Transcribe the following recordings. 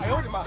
哎呦我的妈！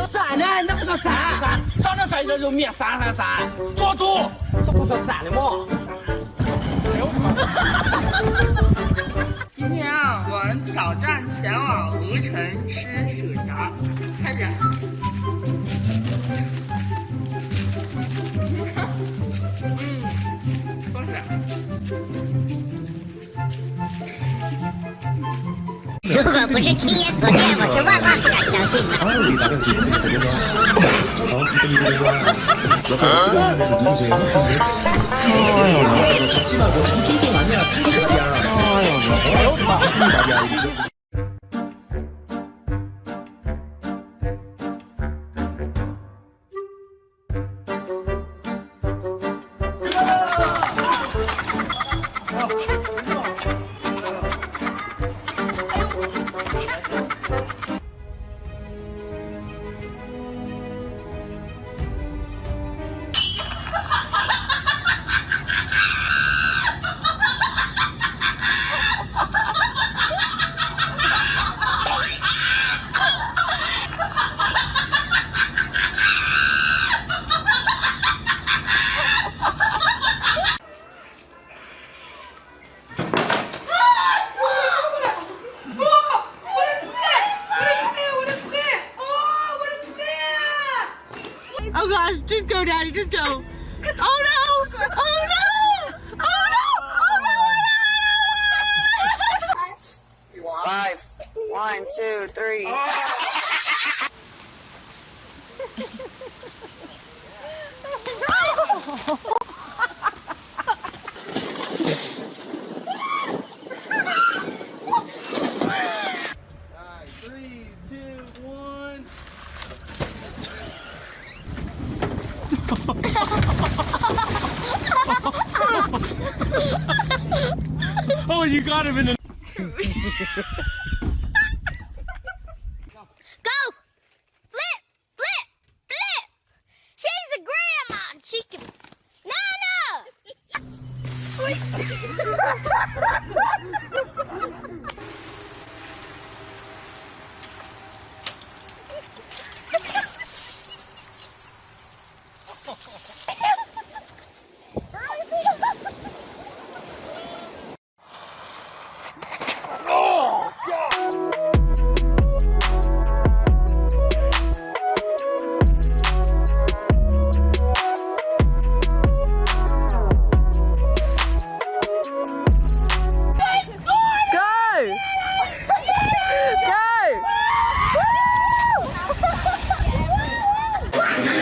散呢？那不叫散，上这散就灭散，做主，这不叫散的吗？今天啊，我们挑战前往鹅城吃薯条，开始。多是。如果不是亲眼所见，我是万万不敢相信的。잡지 말고 참중동 아니야 찌개야. 아유 말이야. Oh gosh, just go, Daddy, just go. Oh no! Oh no! Oh no! Oh no! 5, 1, 2, 3. Oh, you got him in the. Go! Flip! Flip! Flip! She's a grandma! She can...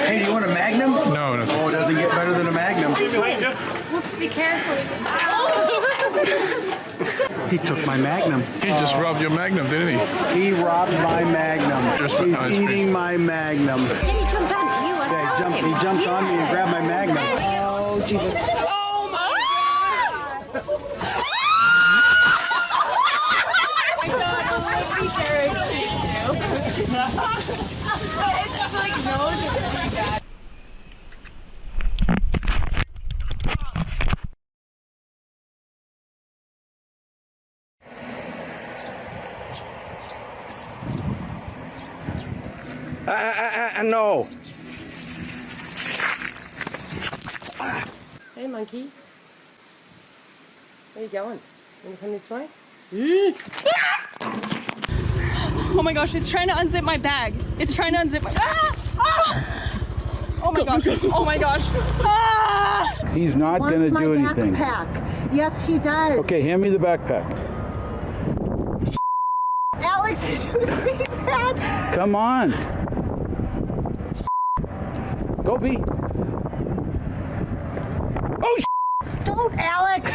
Hey, do you want a Magnum? No, no. Oh, it doesn't get better than a Magnum. Whoops, be careful. He took my Magnum. He just robbed your Magnum, didn't he? He robbed my Magnum. Just for ice He's cream. eating my Magnum. Then he jumped onto you. He jumped on me and grabbed my Magnum. Oh, Jesus. Oh my No. Hey, monkey. Where you going? Wanna come this way? Oh my gosh, it's trying to unzip my bag. It's trying to unzip my... Ah! Ah! Oh my gosh. Oh my gosh. Ah! He's not Wants going to my do anything. backpack. Yes, he does. Okay, hand me the backpack. Alex, did you see that? Come on. Go, B. Oh, Don't, Alex.